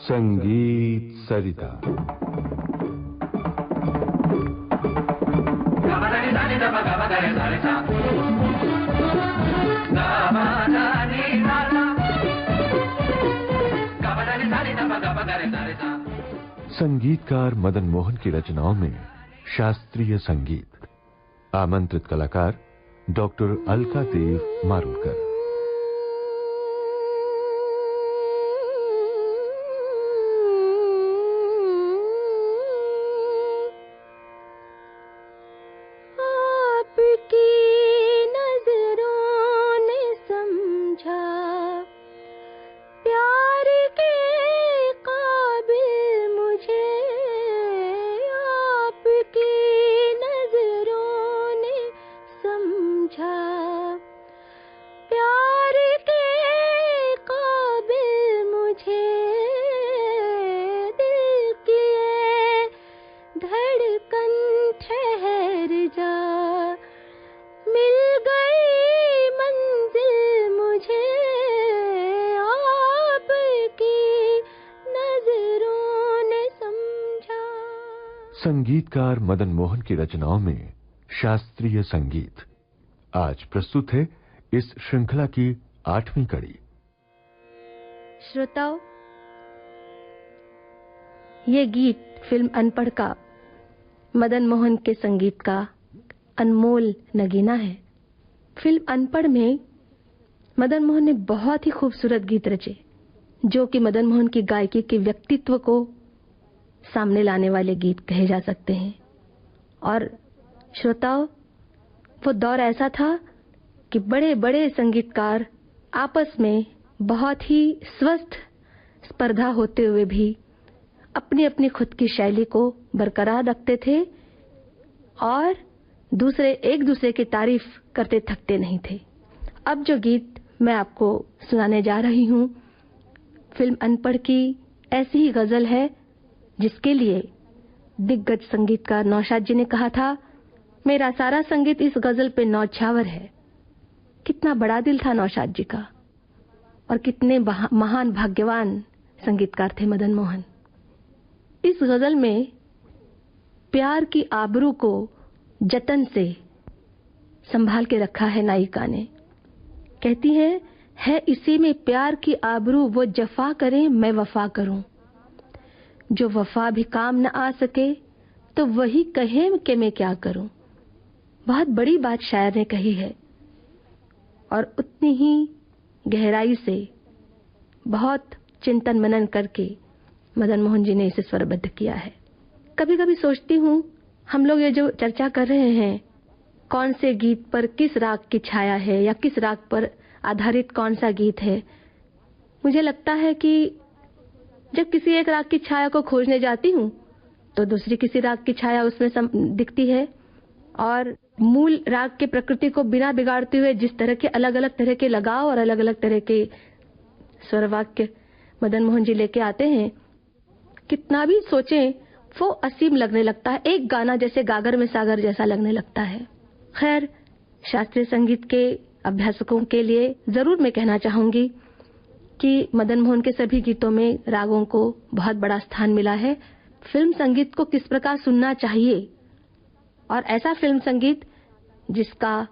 संगीत सरिता। संगीतकार मदन मोहन की रचनाओं में शास्त्रीय संगीत। आमंत्रित कलाकार डॉक्टर अलका देव मारुलकर। संगीतकार मदन मोहन की रचनाओं में शास्त्रीय संगीत। आज प्रस्तुत है इस श्रृंखला की 8वीं कड़ी। श्रोताओं, ये गीत फिल्म अनपढ़ का मदन मोहन के संगीत का अनमोल नगीना है। फिल्म अनपढ़ में मदन मोहन ने बहुत ही खूबसूरत गीत रचे, जो कि मदन मोहन की गायकी के व्यक्तित्व को सामने लाने वाले गीत कहे जा सकते हैं। और श्रोताओं, वो दौर ऐसा था कि बड़े बड़े संगीतकार आपस में बहुत ही स्वस्थ स्पर्धा होते हुए भी अपनी अपनी खुद की शैली को बरकरार रखते थे और एक दूसरे की तारीफ करते थकते नहीं थे। अब जो गीत मैं आपको सुनाने जा रही हूँ, फिल्म अनपढ़ की ऐसी ही गजल है, जिसके लिए दिग्गज संगीतकार नौशाद जी ने कहा था, मेरा सारा संगीत इस गजल पे नौछावर है। कितना बड़ा दिल था नौशाद जी का, और कितने महान भाग्यवान संगीतकार थे मदन मोहन। इस गजल में प्यार की आबरू को जतन से संभाल के रखा है नायिका ने। कहती है इसी में प्यार की आबरू, वो जफा करे मैं वफा करूं। जो वफा भी काम न आ सके तो वही कहे कि मैं क्या करूं। बहुत बड़ी बात शायर ने कही है, और उतनी ही गहराई से बहुत चिंतन मनन करके मदन मोहन जी ने इसे स्वरबद्ध किया है। कभी कभी सोचती हूँ, हम लोग ये जो चर्चा कर रहे हैं, कौन से गीत पर किस राग की छाया है या किस राग पर आधारित कौन सा गीत है, मुझे लगता है कि जब किसी एक राग की छाया को खोजने जाती हूँ तो दूसरी किसी राग की छाया उसमें दिखती है, और मूल राग के प्रकृति को बिना बिगाड़ते हुए जिस तरह के अलग अलग तरह के लगाव और अलग अलग तरह के स्वर वाक्य मदन मोहन जी लेके आते हैं, कितना भी सोचें वो असीम लगने लगता है। एक गाना जैसे गागर में सागर जैसा लगने लगता है। खैर, शास्त्रीय संगीत के अभ्यासकों के लिए जरूर मैं कहना चाहूंगी कि मदन मोहन के सभी गीतों में रागों को बहुत बड़ा स्थान मिला है। फिल्म संगीत को किस प्रकार सुनना चाहिए, और ऐसा फिल्म संगीत जिसका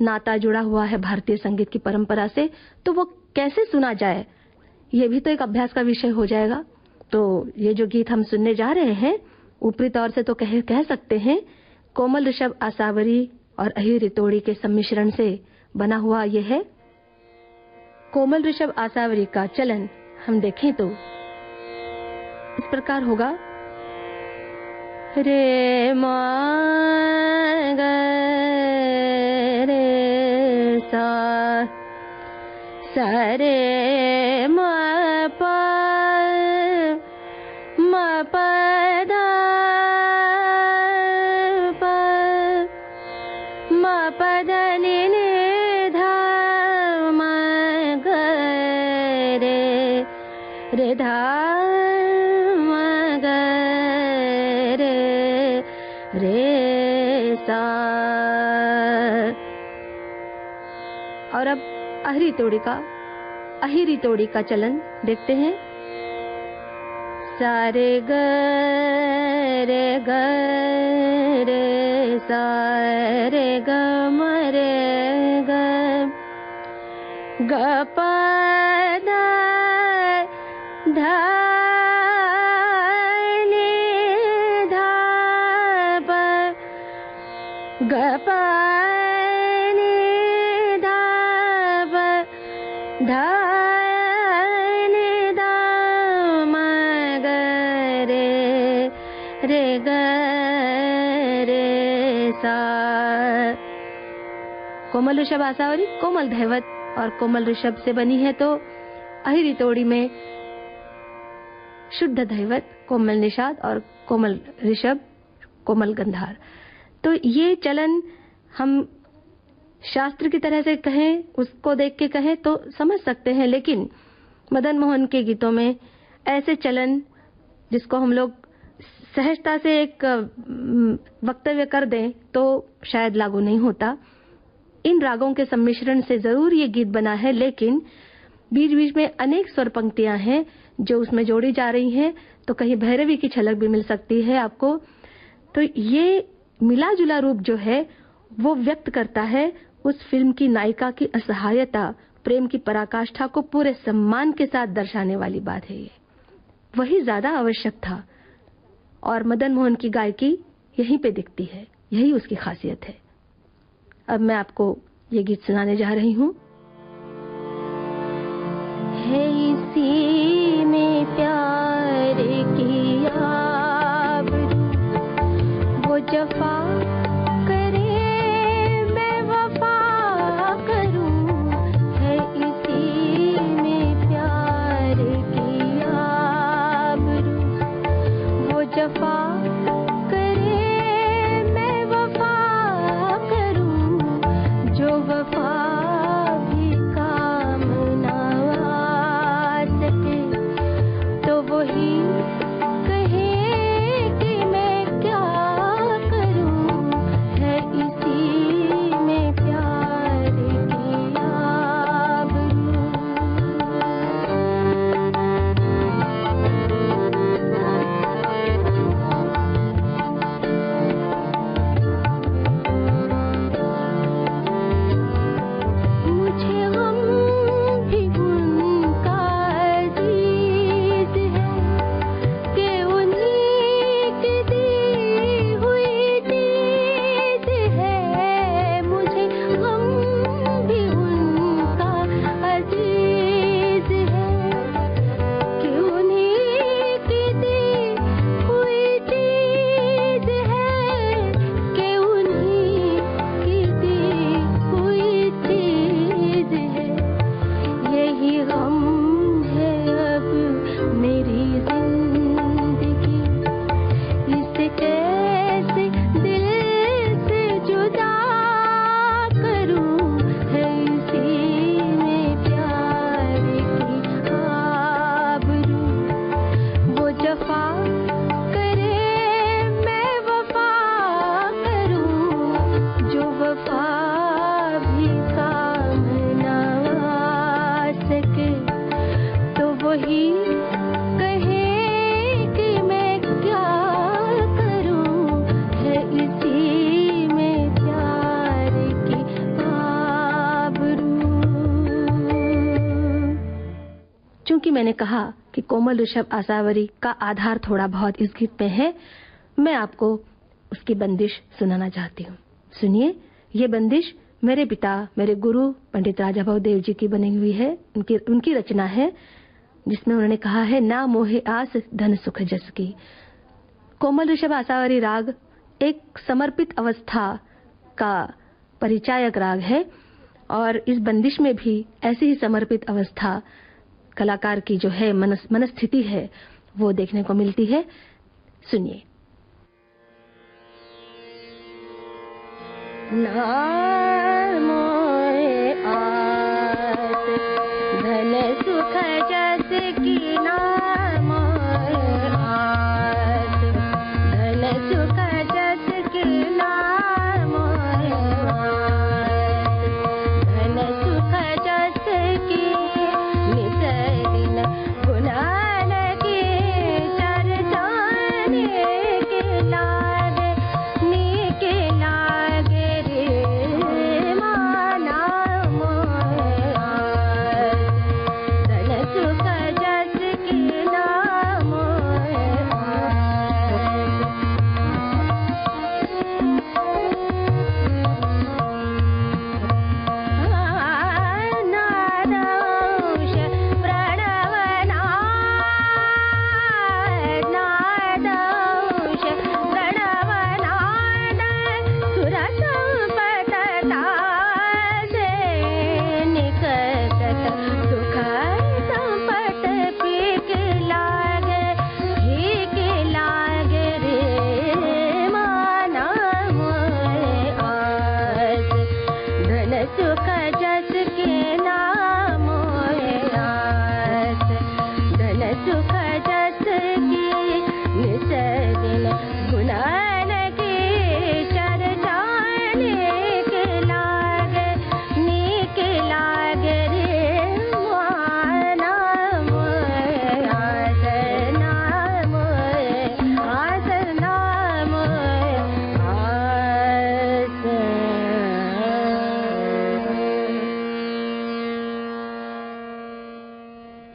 नाता जुड़ा हुआ है भारतीय संगीत की परंपरा से, तो वो कैसे सुना जाए, ये भी तो एक अभ्यास का विषय हो जाएगा। तो ये जो गीत हम सुनने जा रहे हैं, ऊपरी तौर से तो कह सकते हैं कोमल ऋषभ आसावरी और अहिर रितोड़ी के सम्मिश्रण से बना हुआ ये है। कोमल ऋषभ आसावरी का चलन हम देखें तो इस प्रकार होगा। रे मा ग रे सा सा रे मा पा मा पा दा पा मा पा दा नी नी धा मा ग रे धा मा ग रे सा। और अब अहिरी तोड़ी का चलन देखते हैं। सारे ग रे ग रे सारे ग म रे ग ग प ध ध नि ध प ग प नि ध प ध नि ध म ग रे ग रे सा। कोमल ऋषभ आसावरी कोमल धैवत और कोमल ऋषभ से बनी है, तो अहिरी तोड़ी में शुद्ध धैवत कोमल निषाद और कोमल ऋषभ कोमल गंधार। तो ये चलन हम शास्त्र की तरह से कहें, उसको देख के कहें तो समझ सकते हैं, लेकिन मदन मोहन के गीतों में ऐसे चलन जिसको हम लोग सहजता से एक वक्तव्य कर दें तो शायद लागू नहीं होता। इन रागों के सम्मिश्रण से जरूर ये गीत बना है, लेकिन बीच बीच में अनेक स्वर पंक्तियां हैं जो उसमें जोड़ी जा रही हैं, तो कहीं भैरवी की झलक भी मिल सकती है आपको। तो ये मिला जुला रूप जो है वो व्यक्त करता है उस फिल्म की नायिका की असहायता, प्रेम की पराकाष्ठा को पूरे सम्मान के साथ दर्शाने वाली बात है। ये वही ज्यादा आवश्यक था और मदन मोहन की गायकी यहीं पे दिखती है, यही उसकी खासियत है। अब मैं आपको ये गीत सुनाने जा रही हूँ। है इसी में प्यार की आबरू, वो जफा करे मैं वफा करूँ। है इसी में प्यार की आबरू, वो जफा मैंने कहा कि कोमल ऋषभ आसावरी का आधार थोड़ा बहुत इस गीत में है, मैं आपको उसकी बंदिश सुनाना चाहती हूँ। सुनिए, ये बंदिश मेरे पिता, मेरे गुरु पंडित राजा भवदेव जी की बनी हुई है, उनकी रचना है, जिसमें उन्होंने कहा है, ना मोहे आस धन सुख जस की। कोमल ऋषभ आसावरी राग एक समर्पित अवस्था का परिचायक राग है और इस बंदिश में भी ऐसी ही समर्पित अवस्था कलाकार की जो है मनस्थिति है वो देखने को मिलती है। सुनिए। ना मोहे आस धन सुख जस की, ना मोहे आस धन सुख जस की, ना मोहे आस धन सुख जस की। गुनान की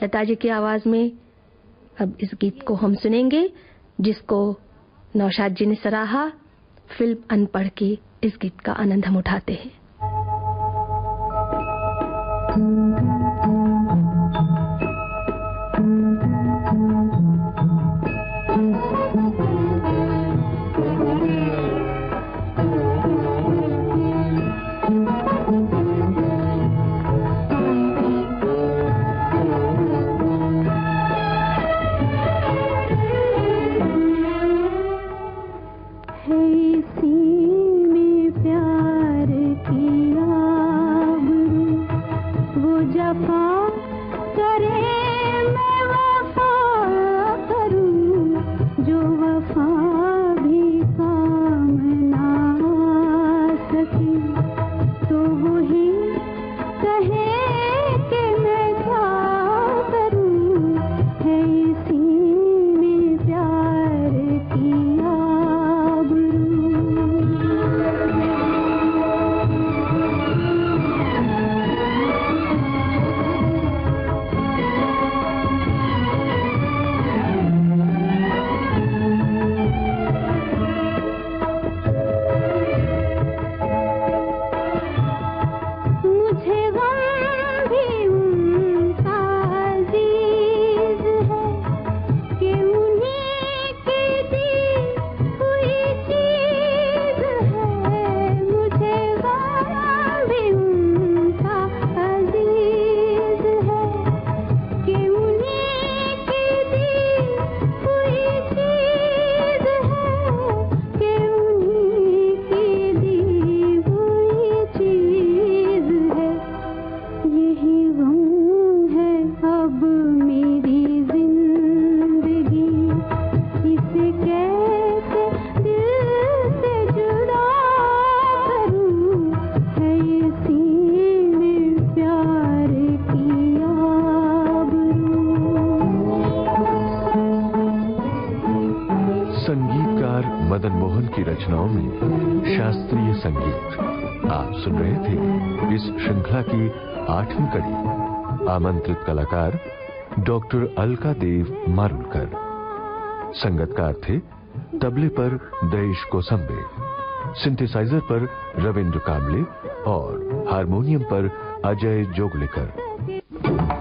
लता जी की आवाज में अब इस गीत को हम सुनेंगे, जिसको नौशाद जी ने सराहा। फिल्म अनपढ़ की इस गीत का आनंद हम उठाते हैं। संगीतकार मदन मोहन की रचनाओं में शास्त्रीय संगीत। आप सुन रहे थे इस श्रृंखला की 8वीं कड़ी। आमंत्रित कलाकार डॉक्टर अलका देव मारुलकर। संगतकार थे तबले पर दयेश कोसंबे, सिंथेसाइजर पर रविंद्र कामले और हारमोनियम पर अजय जोगलेकर।